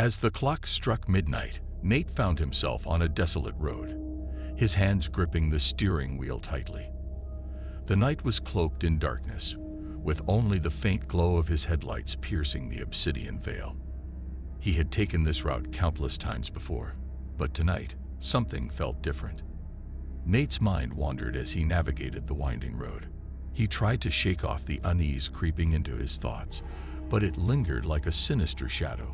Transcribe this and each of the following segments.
As the clock struck midnight, Nate found himself on a desolate road, his hands gripping the steering wheel tightly. The night was cloaked in darkness, with only the faint glow of his headlights piercing the obsidian veil. He had taken this route countless times before, but tonight, something felt different. Nate's mind wandered as he navigated the winding road. He tried to shake off the unease creeping into his thoughts, but it lingered like a sinister shadow.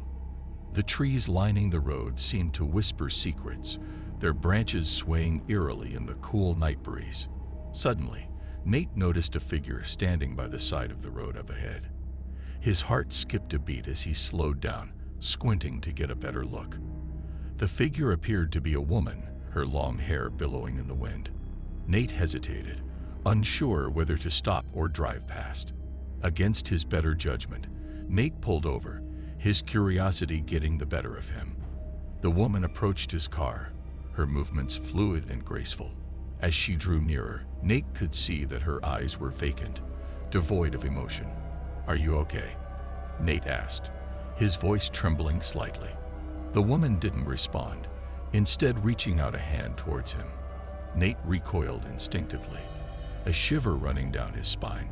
The trees lining the road seemed to whisper secrets, their branches swaying eerily in the cool night breeze. Suddenly, Nate noticed a figure standing by the side of the road up ahead. His heart skipped a beat as he slowed down, squinting to get a better look. The figure appeared to be a woman, her long hair billowing in the wind. Nate hesitated, unsure whether to stop or drive past. Against his better judgment, Nate pulled over, his curiosity getting the better of him. The woman approached his car, her movements fluid and graceful. As she drew nearer, Nate could see that her eyes were vacant, devoid of emotion. "Are you okay?" Nate asked, his voice trembling slightly. The woman didn't respond, instead reaching out a hand towards him. Nate recoiled instinctively, a shiver running down his spine.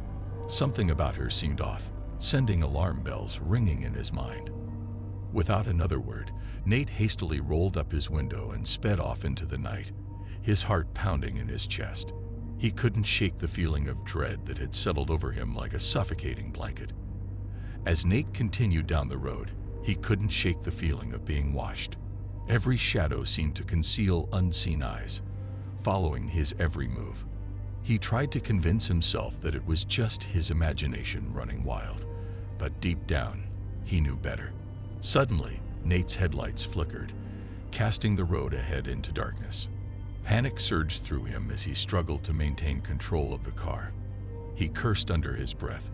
Something about her seemed off, sending alarm bells ringing in his mind. Without another word, Nate hastily rolled up his window and sped off into the night, his heart pounding in his chest. He couldn't shake the feeling of dread that had settled over him like a suffocating blanket. As Nate continued down the road, he couldn't shake the feeling of being watched. Every shadow seemed to conceal unseen eyes, following his every move. He tried to convince himself that it was just his imagination running wild, but deep down, he knew better. Suddenly, Nate's headlights flickered, casting the road ahead into darkness. Panic surged through him as he struggled to maintain control of the car. He cursed under his breath,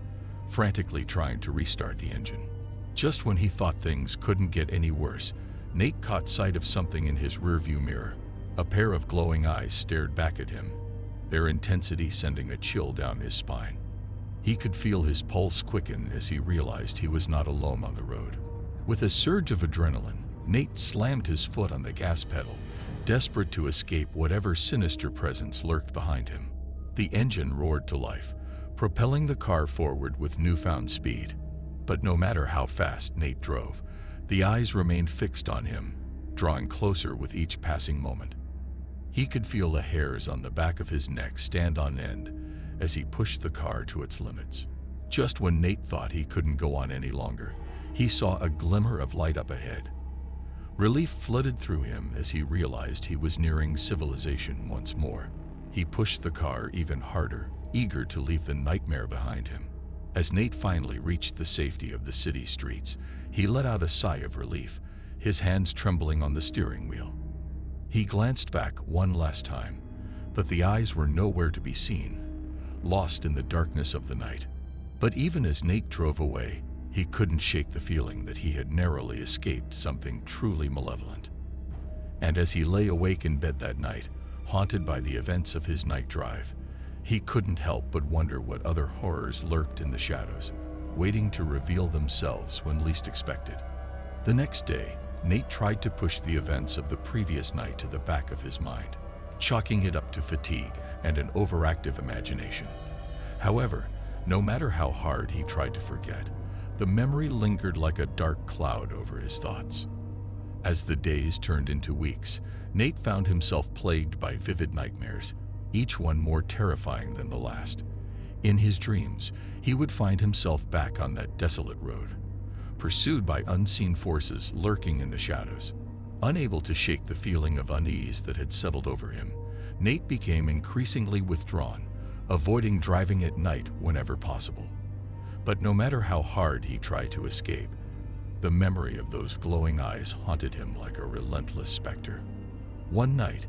frantically trying to restart the engine. Just when he thought things couldn't get any worse, Nate caught sight of something in his rearview mirror. A pair of glowing eyes stared back at him, their intensity sending a chill down his spine. He could feel his pulse quicken as he realized he was not alone on the road. With a surge of adrenaline, Nate slammed his foot on the gas pedal, desperate to escape whatever sinister presence lurked behind him. The engine roared to life, propelling the car forward with newfound speed. But no matter how fast Nate drove, the eyes remained fixed on him, drawing closer with each passing moment. He could feel the hairs on the back of his neck stand on end as he pushed the car to its limits. Just when Nate thought he couldn't go on any longer, he saw a glimmer of light up ahead. Relief flooded through him as he realized he was nearing civilization once more. He pushed the car even harder, eager to leave the nightmare behind him. As Nate finally reached the safety of the city streets, he let out a sigh of relief, his hands trembling on the steering wheel. He glanced back one last time, but the eyes were nowhere to be seen, lost in the darkness of the night. But even as Nate drove away, he couldn't shake the feeling that he had narrowly escaped something truly malevolent. And as he lay awake in bed that night, haunted by the events of his night drive, he couldn't help but wonder what other horrors lurked in the shadows, waiting to reveal themselves when least expected. The next day, Nate tried to push the events of the previous night to the back of his mind, chalking it up to fatigue and an overactive imagination. However, no matter how hard he tried to forget, the memory lingered like a dark cloud over his thoughts. As the days turned into weeks, Nate found himself plagued by vivid nightmares, each one more terrifying than the last. In his dreams, he would find himself back on that desolate road, pursued by unseen forces lurking in the shadows. Unable to shake the feeling of unease that had settled over him, Nate became increasingly withdrawn, avoiding driving at night whenever possible. But no matter how hard he tried to escape, the memory of those glowing eyes haunted him like a relentless specter. One night,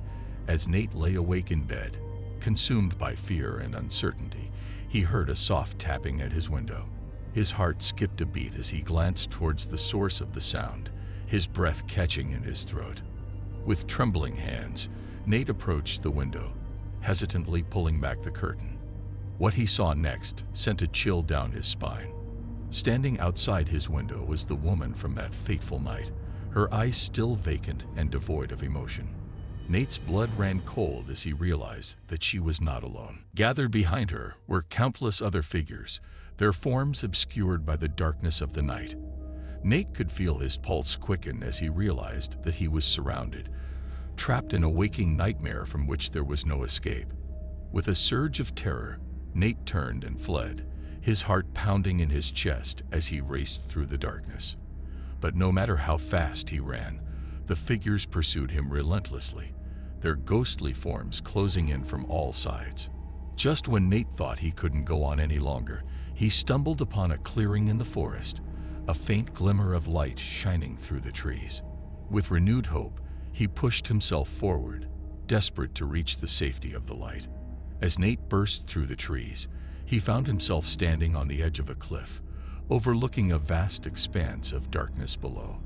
as Nate lay awake in bed, consumed by fear and uncertainty, he heard a soft tapping at his window. His heart skipped a beat as he glanced towards the source of the sound, his breath catching in his throat. With trembling hands, Nate approached the window, hesitantly pulling back the curtain. What he saw next sent a chill down his spine. Standing outside his window was the woman from that fateful night, her eyes still vacant and devoid of emotion. Nate's blood ran cold as he realized that she was not alone. Gathered behind her were countless other figures, their forms obscured by the darkness of the night. Nate could feel his pulse quicken as he realized that he was surrounded, trapped in a waking nightmare from which there was no escape. With a surge of terror, Nate turned and fled, his heart pounding in his chest as he raced through the darkness. But no matter how fast he ran, the figures pursued him relentlessly, their ghostly forms closing in from all sides. Just when Nate thought he couldn't go on any longer, he stumbled upon a clearing in the forest, a faint glimmer of light shining through the trees. With renewed hope, he pushed himself forward, desperate to reach the safety of the light. As Nate burst through the trees, he found himself standing on the edge of a cliff, overlooking a vast expanse of darkness below.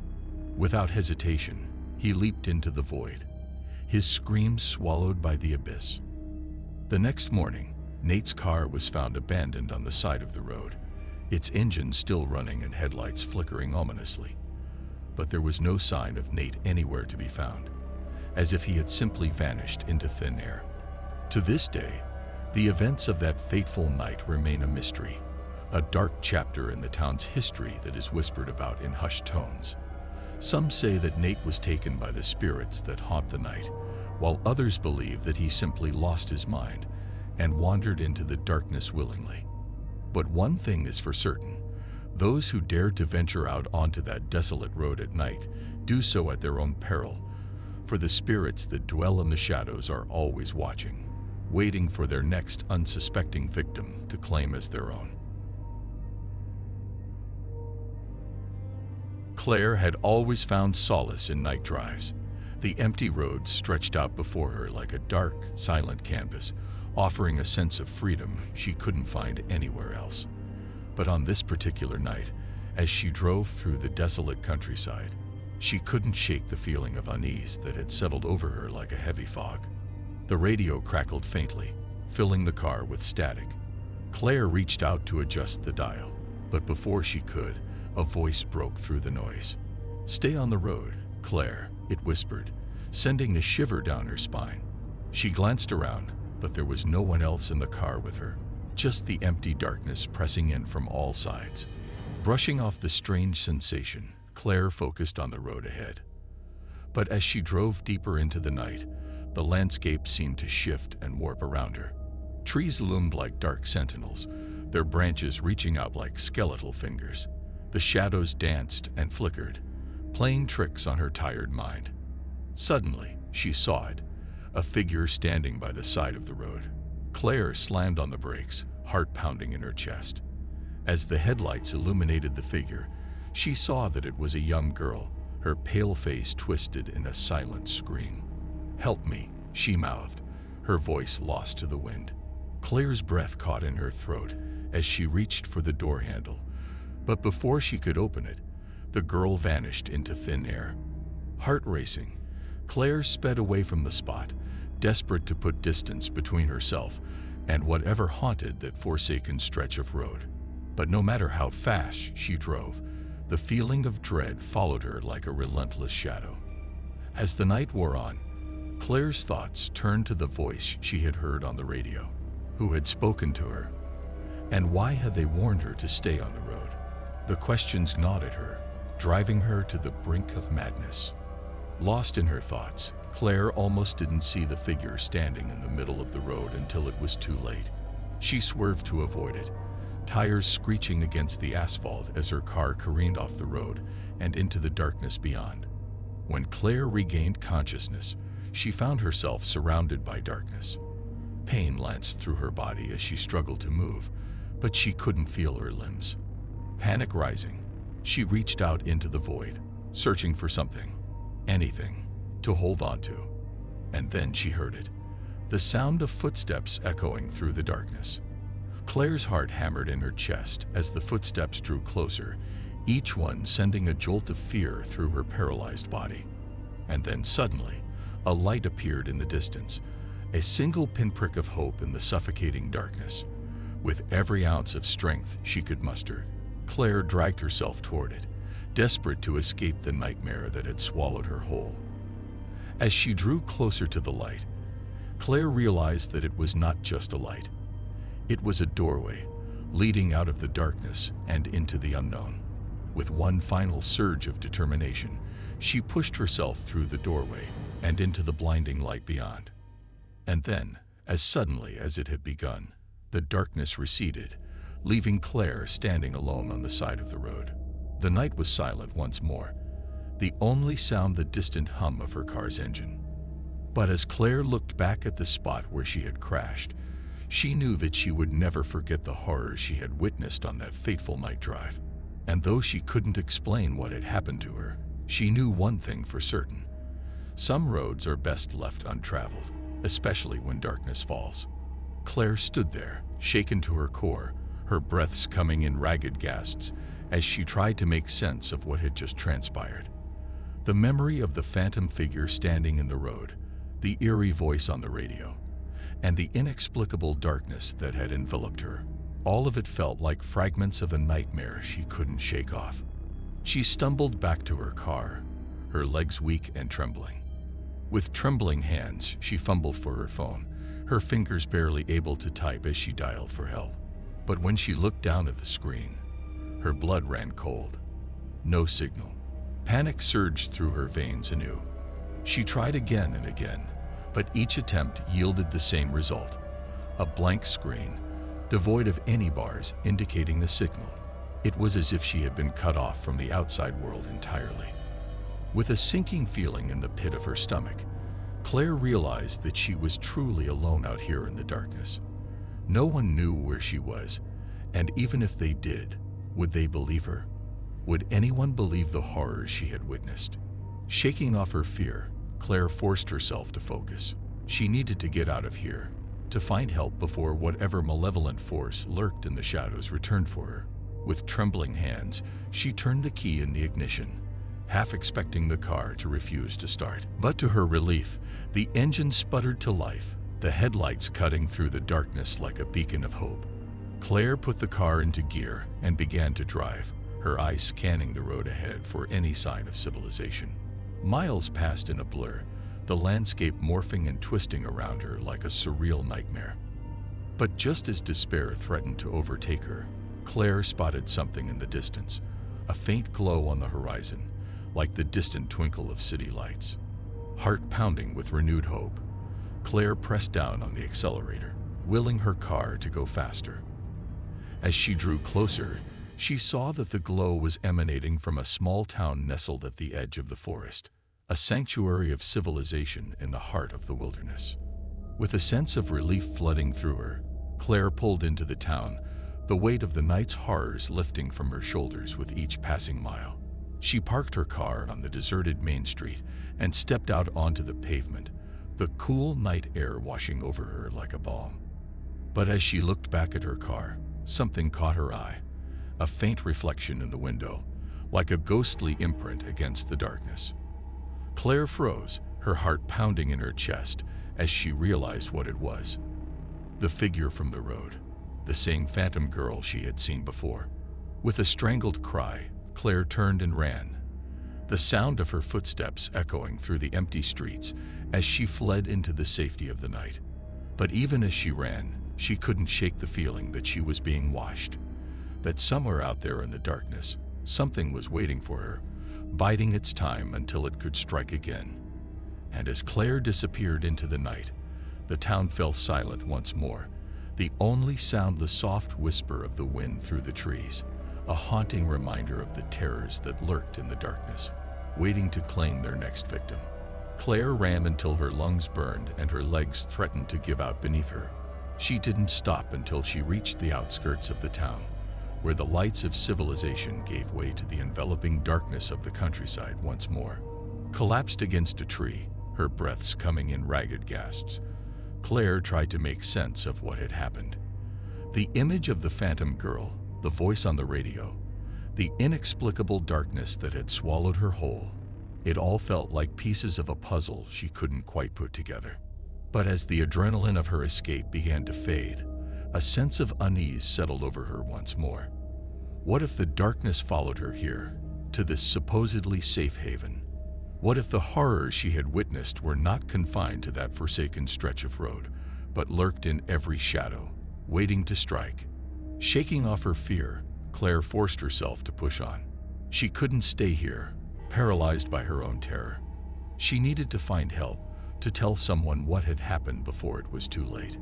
Without hesitation, he leaped into the void, his screams swallowed by the abyss. The next morning, Nate's car was found abandoned on the side of the road, its engine still running and headlights flickering ominously. But there was no sign of Nate anywhere to be found, as if he had simply vanished into thin air. To this day, the events of that fateful night remain a mystery, a dark chapter in the town's history that is whispered about in hushed tones. Some say that Nate was taken by the spirits that haunt the night, while others believe that he simply lost his mind and wandered into the darkness willingly. But one thing is for certain: those who dare to venture out onto that desolate road at night do so at their own peril, for the spirits that dwell in the shadows are always watching, waiting for their next unsuspecting victim to claim as their own. Claire had always found solace in night drives. The empty roads stretched out before her like a dark, silent canvas, offering a sense of freedom she couldn't find anywhere else. But on this particular night, as she drove through the desolate countryside, she couldn't shake the feeling of unease that had settled over her like a heavy fog. The radio crackled faintly, filling the car with static. Claire reached out to adjust the dial, but before she could, a voice broke through the noise. "Stay on the road, Claire," it whispered, sending a shiver down her spine. She glanced around, but there was no one else in the car with her, just the empty darkness pressing in from all sides. Brushing off the strange sensation, Claire focused on the road ahead. But as she drove deeper into the night, the landscape seemed to shift and warp around her. Trees loomed like dark sentinels, their branches reaching out like skeletal fingers. The shadows danced and flickered, playing tricks on her tired mind. Suddenly, she saw it, a figure standing by the side of the road. Claire slammed on the brakes, heart pounding in her chest. As the headlights illuminated the figure, she saw that it was a young girl, her pale face twisted in a silent scream. "Help me," she mouthed, her voice lost to the wind. Claire's breath caught in her throat as she reached for the door handle, but before she could open it, the girl vanished into thin air. Heart racing, Claire sped away from the spot, desperate to put distance between herself and whatever haunted that forsaken stretch of road. But no matter how fast she drove, the feeling of dread followed her like a relentless shadow. As the night wore on, Claire's thoughts turned to the voice she had heard on the radio. Who had spoken to her? And why had they warned her to stay on the road? The questions gnawed at her, driving her to the brink of madness. Lost in her thoughts, Claire almost didn't see the figure standing in the middle of the road until it was too late. She swerved to avoid it, tires screeching against the asphalt as her car careened off the road and into the darkness beyond. When Claire regained consciousness, she found herself surrounded by darkness. Pain lanced through her body as she struggled to move, but she couldn't feel her limbs. Panic rising, she reached out into the void, searching for something, anything, to hold on to. And then she heard it, the sound of footsteps echoing through the darkness. Claire's heart hammered in her chest as the footsteps drew closer, each one sending a jolt of fear through her paralyzed body. And then suddenly, a light appeared in the distance, a single pinprick of hope in the suffocating darkness. With every ounce of strength she could muster, Claire dragged herself toward it, desperate to escape the nightmare that had swallowed her whole. As she drew closer to the light, Claire realized that it was not just a light. It was a doorway leading out of the darkness and into the unknown. With one final surge of determination, she pushed herself through the doorway and into the blinding light beyond. And then, as suddenly as it had begun, the darkness receded, leaving Claire standing alone on the side of the road. The night was silent once more, the only sound the distant hum of her car's engine. But as Claire looked back at the spot where she had crashed, she knew that she would never forget the horrors she had witnessed on that fateful night drive. And though she couldn't explain what had happened to her, she knew one thing for certain. Some roads are best left untraveled, especially when darkness falls. Claire stood there, shaken to her core, her breaths coming in ragged gasps as she tried to make sense of what had just transpired. The memory of the phantom figure standing in the road, the eerie voice on the radio, and the inexplicable darkness that had enveloped her, all of it felt like fragments of a nightmare she couldn't shake off. She stumbled back to her car, her legs weak and trembling. With trembling hands, she fumbled for her phone, her fingers barely able to type as she dialed for help. But when she looked down at the screen, her blood ran cold. No signal. Panic surged through her veins anew. She tried again and again, but each attempt yielded the same result: a blank screen, devoid of any bars indicating the signal. It was as if she had been cut off from the outside world entirely. With a sinking feeling in the pit of her stomach, Claire realized that she was truly alone out here in the darkness. No one knew where she was, and even if they did, would they believe her? Would anyone believe the horrors she had witnessed? Shaking off her fear, Claire forced herself to focus. She needed to get out of here, to find help before whatever malevolent force lurked in the shadows returned for her. With trembling hands, she turned the key in the ignition, half expecting the car to refuse to start. But to her relief, the engine sputtered to life, the headlights cutting through the darkness like a beacon of hope. Claire put the car into gear and began to drive, her eyes scanning the road ahead for any sign of civilization. Miles passed in a blur, the landscape morphing and twisting around her like a surreal nightmare. But just as despair threatened to overtake her, Claire spotted something in the distance, a faint glow on the horizon, like the distant twinkle of city lights. Heart pounding with renewed hope, Claire pressed down on the accelerator, willing her car to go faster. As she drew closer, she saw that the glow was emanating from a small town nestled at the edge of the forest, a sanctuary of civilization in the heart of the wilderness. With a sense of relief flooding through her, Claire pulled into the town, the weight of the night's horrors lifting from her shoulders with each passing mile. She parked her car on the deserted main street and stepped out onto the pavement, the cool night air washing over her like a balm. But as she looked back at her car, something caught her eye, a faint reflection in the window, like a ghostly imprint against the darkness. Claire froze, her heart pounding in her chest as she realized what it was. The figure from the road, the same phantom girl she had seen before. With a strangled cry, Claire turned and ran, the sound of her footsteps echoing through the empty streets as she fled into the safety of the night. But even as she ran, she couldn't shake the feeling that she was being watched, that somewhere out there in the darkness, something was waiting for her, biding its time until it could strike again. And as Claire disappeared into the night, the town fell silent once more, the only sound the soft whisper of the wind through the trees, a haunting reminder of the terrors that lurked in the darkness, waiting to claim their next victim. Claire ran until her lungs burned and her legs threatened to give out beneath her. She didn't stop until she reached the outskirts of the town, where the lights of civilization gave way to the enveloping darkness of the countryside once more. Collapsed against a tree, her breaths coming in ragged gasps, Claire tried to make sense of what had happened. The image of the phantom girl, the voice on the radio, the inexplicable darkness that had swallowed her whole, it all felt like pieces of a puzzle she couldn't quite put together. But as the adrenaline of her escape began to fade, a sense of unease settled over her once more. What if the darkness followed her here, to this supposedly safe haven? What if the horrors she had witnessed were not confined to that forsaken stretch of road, but lurked in every shadow, waiting to strike? Shaking off her fear, Claire forced herself to push on. She couldn't stay here, paralyzed by her own terror. She needed to find help, to tell someone what had happened before it was too late.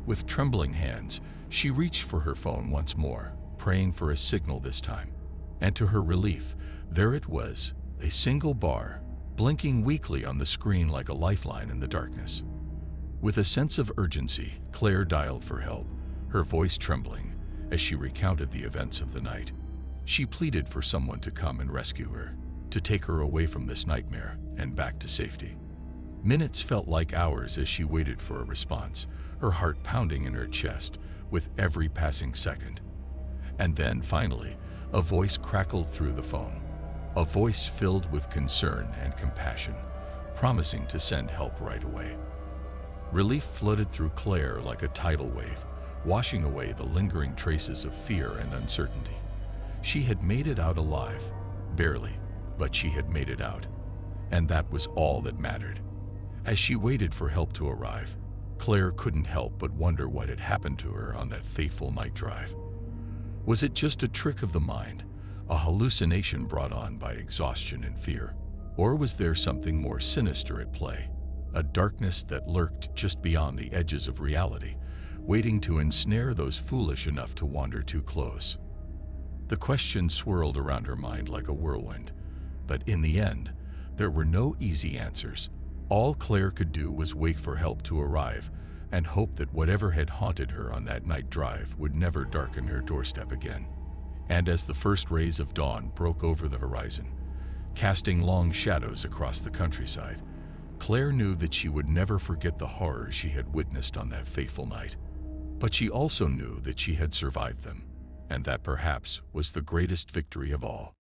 With trembling hands, she reached for her phone once more, praying for a signal this time. And to her relief, there it was, a single bar, blinking weakly on the screen like a lifeline in the darkness. With a sense of urgency, Claire dialed for help, her voice trembling as she recounted the events of the night. She pleaded for someone to come and rescue her, to take her away from this nightmare and back to safety. Minutes felt like hours as she waited for a response, her heart pounding in her chest with every passing second. And then, finally, a voice crackled through the phone, a voice filled with concern and compassion, promising to send help right away. Relief flooded through Claire like a tidal wave, washing away the lingering traces of fear and uncertainty. She had made it out alive, barely, but she had made it out, and that was all that mattered. As she waited for help to arrive, Claire couldn't help but wonder what had happened to her on that fateful night drive. Was it just a trick of the mind, a hallucination brought on by exhaustion and fear? Or was there something more sinister at play, a darkness that lurked just beyond the edges of reality, waiting to ensnare those foolish enough to wander too close? The question swirled around her mind like a whirlwind, but in the end, there were no easy answers. All Claire could do was wait for help to arrive and hope that whatever had haunted her on that night drive would never darken her doorstep again. And as the first rays of dawn broke over the horizon, casting long shadows across the countryside, Claire knew that she would never forget the horrors she had witnessed on that fateful night. But she also knew that she had survived them, and that perhaps was the greatest victory of all.